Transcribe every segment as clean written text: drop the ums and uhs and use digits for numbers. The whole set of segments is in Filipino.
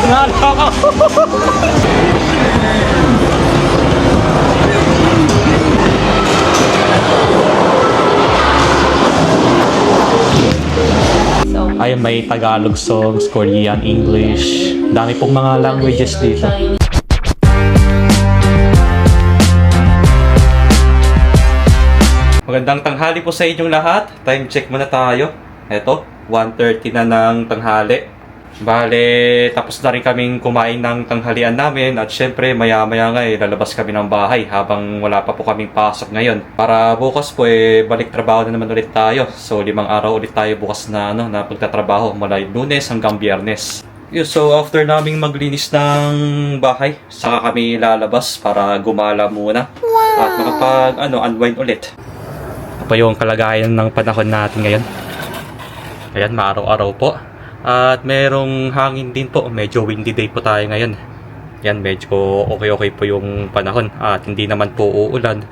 Naloko. Ay, may Tagalog songs, Korean, English. Dami pong mga languages dito. Magandang tanghali po sa inyong lahat. Time check muna tayo. Eto, 1:30 na ng tanghali. Bale, tapos na rin kaming kumain ng tanghalian namin. At syempre, maya-maya nga lalabas kami ng bahay habang wala pa po kaming pasok ngayon. Para bukas po balik trabaho na naman ulit tayo. So, 5 araw ulit tayo bukas na, na pagtatrabaho mula Lunes hanggang Biyernes. So, after naming maglinis ng bahay, saka kami lalabas para gumala muna. At makapag-unwind ulit. Ito pa yung kalagayan ng panahon natin ngayon. Ayan, maaraw-araw po. At merong hangin din po. Medyo windy day po tayo ngayon. Yan, medyo okay po yung panahon. At hindi naman po uulan.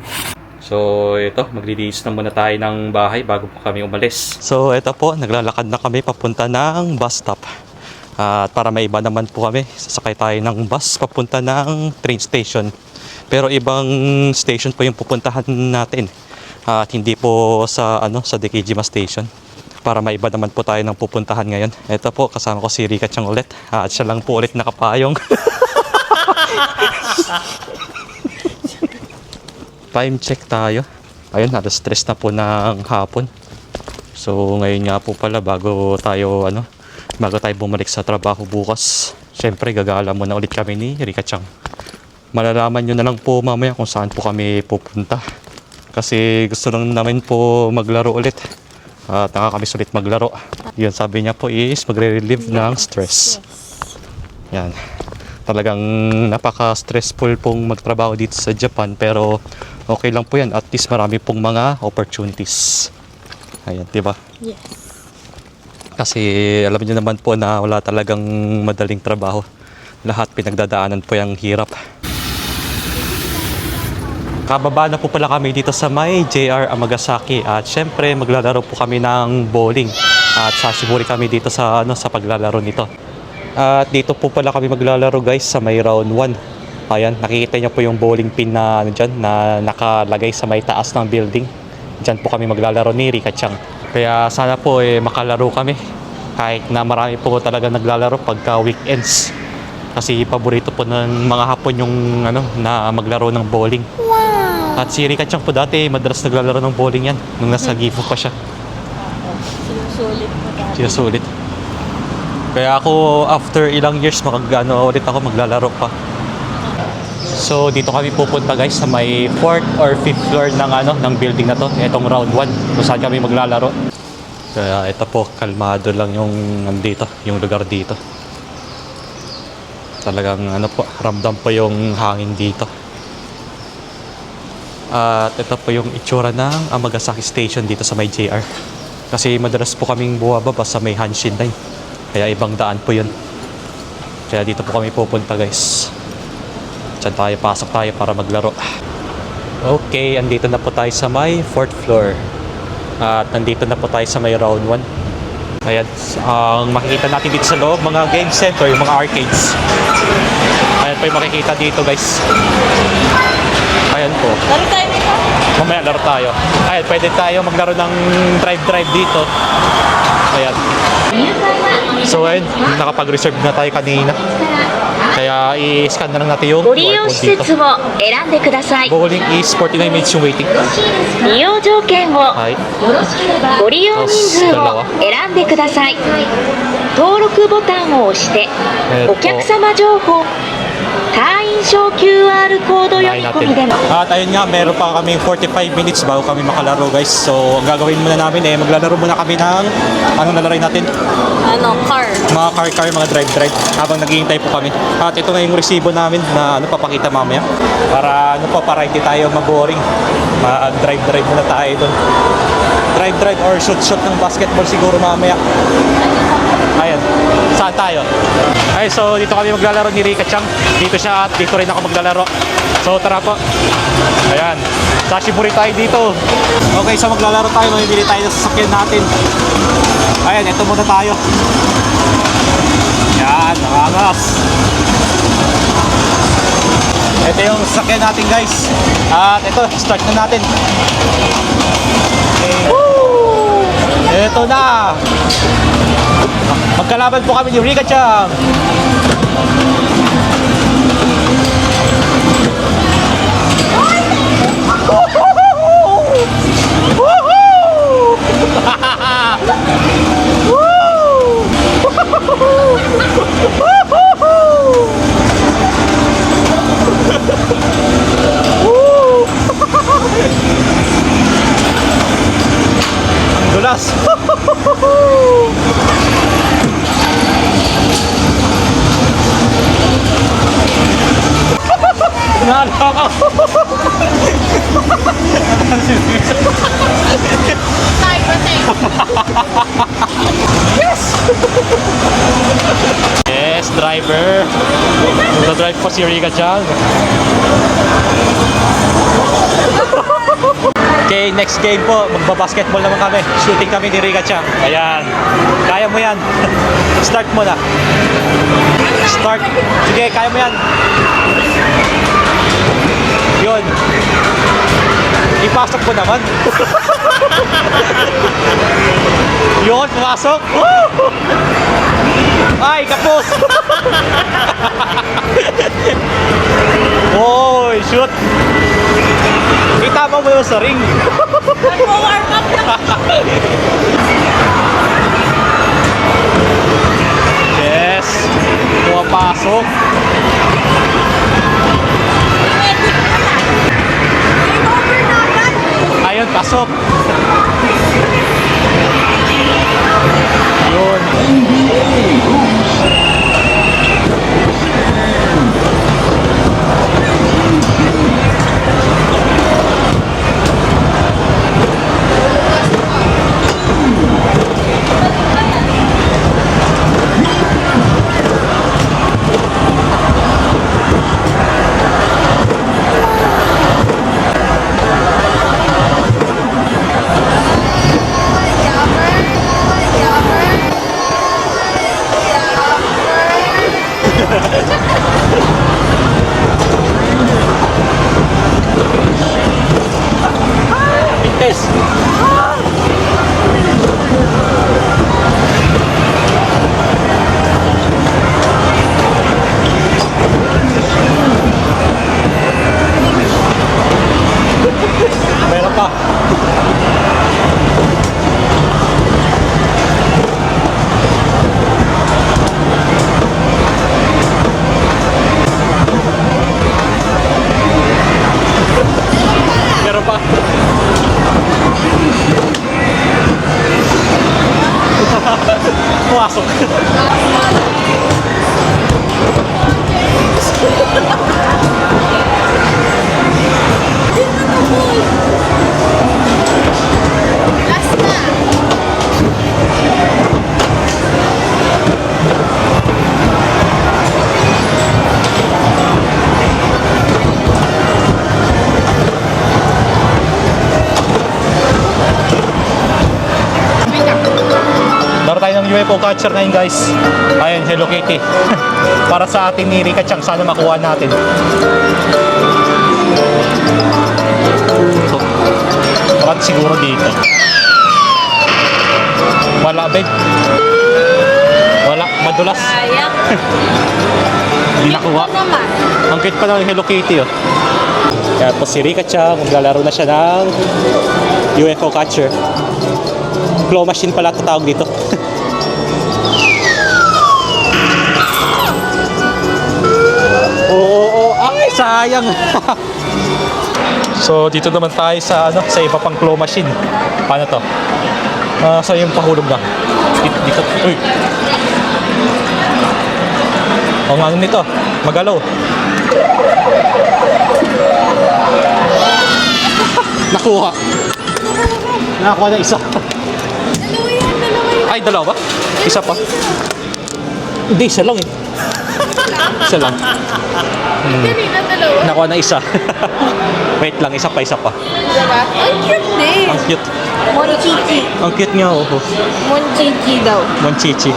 So, ito, maglilinis na muna tayo ng bahay bago po kami umalis. So, ito po, naglalakad na kami papunta ng bus stop. At para may iba naman po kami, sasakay tayo ng bus papunta ng train station. Pero ibang station po yung pupuntahan natin. At hindi po sa Dekijima Station. Para may iba naman po tayo ng pupuntahan ngayon. Ito po, kasama ko si Rika Chang ulit. At siya lang po ulit nakapayong. Time check tayo. Ayun, stress na po ng hapon. So ngayon nga po pala bago tayo bumalik sa trabaho bukas. Syempre gagala muna ulit kami ni Rika Chang. Malalaman nyo na lang po mamaya kung saan po kami pupunta. Kasi gusto lang namin po maglaro ulit. At nakakamiss ulit maglaro. Yun, sabi niya po is magre-relieve ng stress. Yan. Talagang napaka-stressful pong magtrabaho dito sa Japan. Pero okay lang po yan. At least marami pong mga opportunities. Ayan, diba? Yes. Kasi alam niyo naman po na wala talagang madaling trabaho. Lahat pinagdadaanan po yung hirap. Kababa na po pala kami dito sa may JR Amagasaki. At syempre maglalaro po kami ng bowling. At sasiburi kami dito sa paglalaro nito. At dito po pala kami maglalaro guys sa may round 1. Ayan, nakikita niyo po yung bowling pin na dyan na nakalagay sa may taas ng building. Dyan po kami maglalaro ni Rika Chang. Kaya sana po makalaro kami. Kahit na marami po talaga naglalaro pagka weekends. Kasi paborito po ng mga Hapon yung na maglaro ng bowling. At si Rika Chang po dati madalas naglalaro ng bowling yan nung nasa Gifu pa siya. Sinusulit mo dati. Sinusulit. Kaya ako after ilang years ulit ako maglalaro pa. So dito kami pupunta guys sa may 4th or 5th floor ng building na to. Itong round 1 kung saan kami maglalaro. Kaya ito po, kalmado lang yung yung lugar dito. Talagang ramdam po yung hangin dito. At ito po yung itsura ng Amagasaki Station dito sa may JR. Kasi madalas po kaming buwababa sa may Hanshin Line. Kaya ibang daan po yun. Kaya dito po kami pupunta guys. Diyan pasok tayo para maglaro. Okay, andito na po tayo sa may 4th floor. At nandito na po tayo sa may round 1. Ayan, ang makikita natin dito sa loob, mga game center, yung mga arcades. Ayan po yung makikita dito guys. Ayan po. Laro tayo nito? Mamaya laro tayo. Ayan, pwede tayo maglaro ng drive dito. Ayan. So ayun, nakapag-reserve na tayo kanina. Kaya i-scan na lang natin yung QR code dito. Bowling is 49 minutes yung waiting. 利用条件を Hi. ご利用人数を選んでください。登録ボタンを押してお客様情報会員証 QR コード読み込みでも At ayun nga, meron pa kami 45 minutes bago kami makalaro guys. So ang gagawin muna namin maglalaro muna kami ng anong lalaroin natin? Car. Mga car, mga drive habang naghihintay po kami. At ito na yung resibo namin na papakita mamaya. Para hindi tayo mag-boring. Mag-drive muna tayo doon. Drive or shoot ng basketball siguro mamaya. Ayan. Saan tayo? Ay, so dito kami maglalaro ni Rika Chang. Dito siya at dito rin ako maglalaro. So tara po. Ayan. Sashiburi tayo dito. Okay, so maglalaro tayo. Mamimili tayo ng sasakyan natin. Ayan, ito muna tayo. Yan, nakanga. Dulas. Ito yung sasakyan natin guys. At ito, start na natin. Okay. Ito na. Magkalaban po kami ni Rika Chang. Dulas. Yes, driver. Magdadrive po si Rika Chang. Okay, next game po. Magbabasketball naman kami. Shooting kami ni Rika Chang. Ayan. Kaya mo yan. Start mo na. Start. Sige, kaya mo yan. Yun. Ipasok ko naman. Yun, pumasok. Ay, kapos. Oy, shoot. Kita mo yung sa ring. Nag-warm up lang. Yes. Pumapasok. Ayun, pasok. Yun. Yes. Meron pa. Meron pa. Pumasok. Last na. Laro tayo ng UFO catcher ngayon guys. Ayun, Hello Kitty. Para sa atin ni Rika Chang, sana makuha natin. So, bakit siguro dito? Wala, babe. Wala, madulas. Sayang. Hindi nakuha. Ito naman. Ang cute pa ng Hello Kitty, oh. Kaya po si Rika Chang, maglalaro na siya ng UFO catcher. Claw machine pala ito tawag dito. Oo, ay sayang. So dito naman tayo sa sa iba pang claw machine. Paano to? Sa yung pahulog na. Dito. Uy. Ang ano nito? Magalaw. Nakuha. Nakakuha na isa. Dalawa yan. Ay, dalawa ba? Isa pa? Hindi, isa lang eh. Isa lang. Kanina dalawa. Nakuha na isa. Wait lang, isa pa. Diba? Ang cute din. Ang cute. Monchichi. Ang cute niya, oh. Monchichi daw. Monchichi.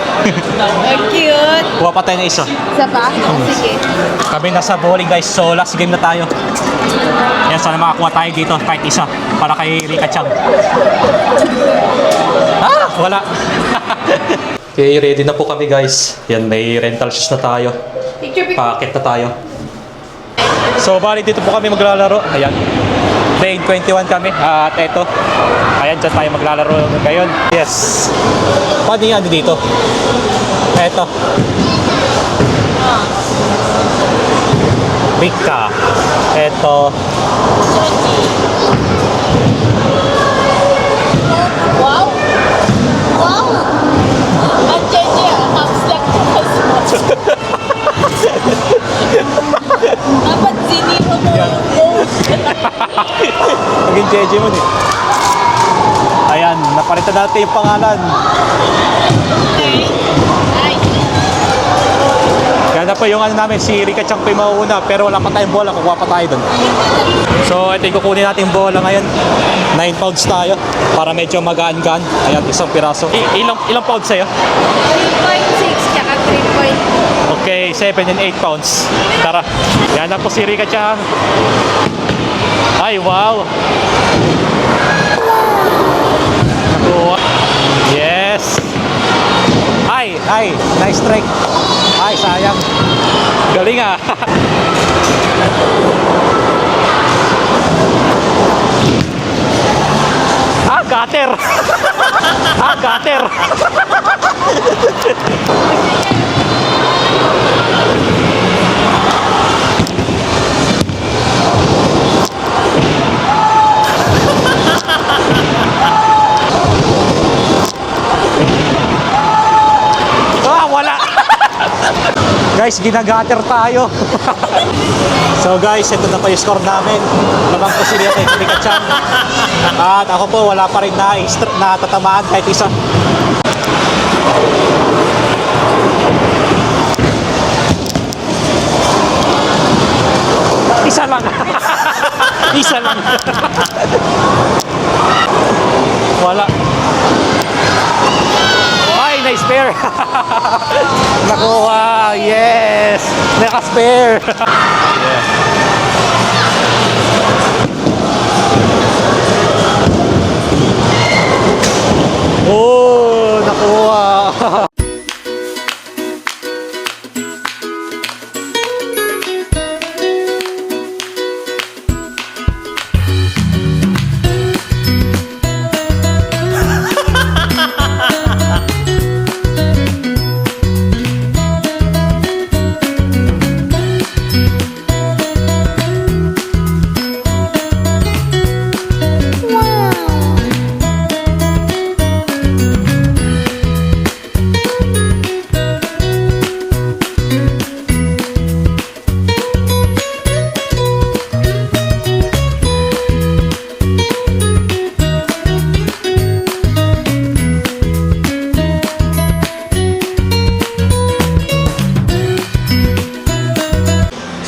Ang cute. Kuha pa tayo ng isa. Isa pa? Sige. Kami nasa bowling guys, so last game na tayo. Yan, sana makakuha tayo dito kahit isa para kay Rika Chang. Ah, wala. Okay, ready na po kami guys. Yan, may rental shoes na tayo. Picture. Paakit na tayo. So, bali dito po kami maglalaro. Ayan. Lane 21 kami. At eto. Ayan, dyan tayo maglalaro ngayon. Yes. Paano yung ano dito? Eto. Rika. Eto. Wow. Wow. Ang Jeje, half slack to Christmas. Dapat ziniro mo yung Naging JJ mo eh. Ayan, napalitan natin yung pangalan. Okay. Ay. Kaya na po yung ano namin, si Rika Chang po yung mauuna, pero wala pa tayong bola, kukuha pa tayo dun. So, ito yung kukunin natin yung bola ngayon. 9 pounds tayo, para medyo magaan-gaan. Ayan, isang piraso. Ilang pounds sa'yo? 3.6 tsaka 3. Okay, 7 and 8 pounds. Tara, yan na po si Rika Chang. Ay, wow! Nakuha. Yes! Ay, nice strike. Ay, sayang. Galing ah. Gutter. Gutter. Wala. Guys, ginagater tayo. So guys, ito na pa yung score namin. Lamang po si Rika Chang. At ako po, wala pa rin natatamaan kahit isa. Isa lang. Isa lang. Wala. Ay, nice pair. Nakuha. Yes. Naka-spare. Yeah. Oh, nakuha.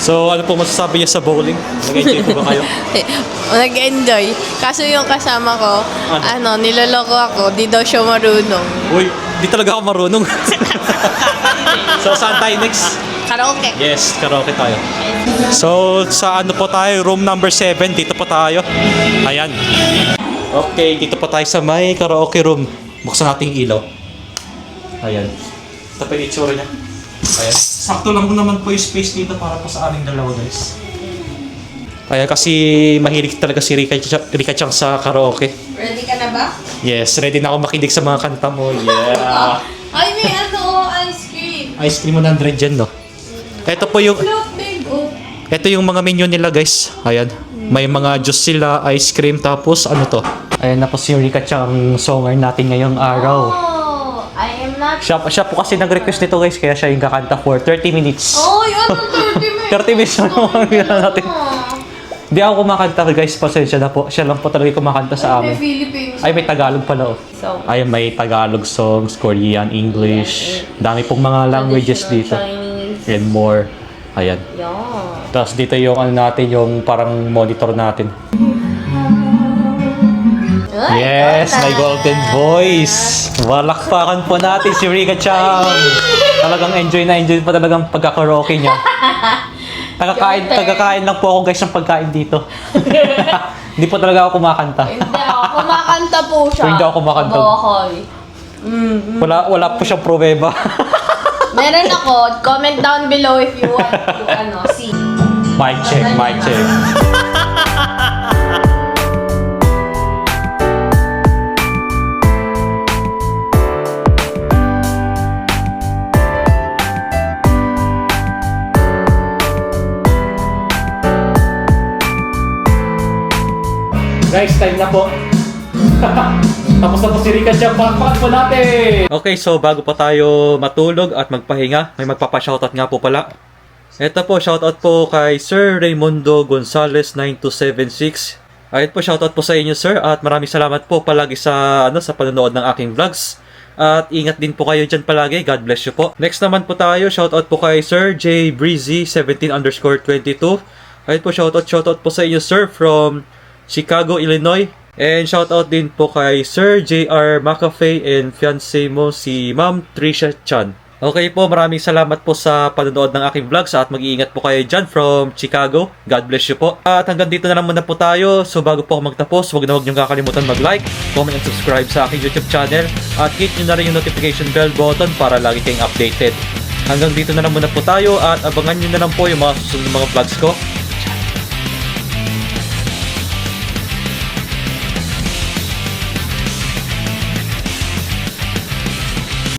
So, ano po masasabi niya sa bowling? Nag-enjoy po ba kayo? Nag-enjoy. Kaso yung kasama ko, niloloko ako, di daw siya marunong. Uy, di talaga ako marunong. So, saan tayo next? Karaoke. Yes, karaoke tayo. So, sa ano po tayo? Room number 7. Dito po tayo. Ayan. Okay, dito po tayo sa may karaoke room. Buksan natin yung ilaw. Ayan. Ito pa yung itsura niya. Ayan. Sakto lang naman po yung space dito para po sa aming dalawa, guys. Ayan, kasi mahilig talaga si Rika Chang sa karaoke. Ready ka na ba? Yes, ready na ako makinig sa mga kanta mo. Yeah. Ay, may ice cream. Ice cream 100 dyan, no? Ito po yung... Look, big. Ito yung mga menu nila, guys. Ayan. May mga juice sila, ice cream, tapos ano to? Ayan na po si Rika Chang songer natin ngayong araw. Oh, I am not... Siya po kasi nag-request nito, guys, kaya siya yung kakanta for 30 minutes. Oh, yun, 30 minutes. 30 minutes na naman gina natin. Hindi ako kumakanta, guys. Pasensya na po. Siya lang po talaga yung kumakanta sa May amin. Philippines. Ay, may Tagalog pala, oh. So, Ay, may Tagalog songs, Korean, English. Dami pong mga languages dito. Chinese. And more. Ayan. Yan. Tapos dito yung ano natin, yung parang monitor natin. Yes, my golden voice. Walakpakan po natin si Rika Chang. Talagang enjoy na enjoy pa talagang pagkakaroke niya. Tagakain lang po ako guys ng pagkain dito. Hindi po talaga ako kumakanta. Hindi ako. Kumakanta po siya. Hindi ako kumakanta. Vocal. Wala po siyang pruweba. Meron ako. Comment down below if you want to see. Mic check, mic check. Guys, time na po. Tapos na po si Rika Chang. Pakpakan po natin! Okay, so bago pa tayo matulog at magpahinga, may magpapa-shoutout nga po pala. Ito po, shoutout po kay Sir Raimundo Gonzales 9276. Ayun po, shoutout po sa inyo sir at maraming salamat po palagi sa sa panonood ng aking vlogs. At ingat din po kayo dyan palagi. God bless you po. Next naman po tayo, shoutout po kay Sir J Breezy 17_22. Ayun po, shoutout po sa inyo sir from Chicago, Illinois. And shoutout din po kay Sir J.R. McAfee and fiancé mo si Ma'am Trisha Chan. Okay po, maraming salamat po sa panonood ng aking vlogs at mag-iingat po kayo dyan from Chicago. God bless you po. At hanggang dito na lang muna po tayo. So bago po ako magtapos, huwag niyong kakalimutan mag-like, comment and subscribe sa aking YouTube channel. At hit nyo na rin yung notification bell button para lagi kayong updated. Hanggang dito na lang muna po tayo at abangan nyo na lang po yung mga susunod mga vlogs ko.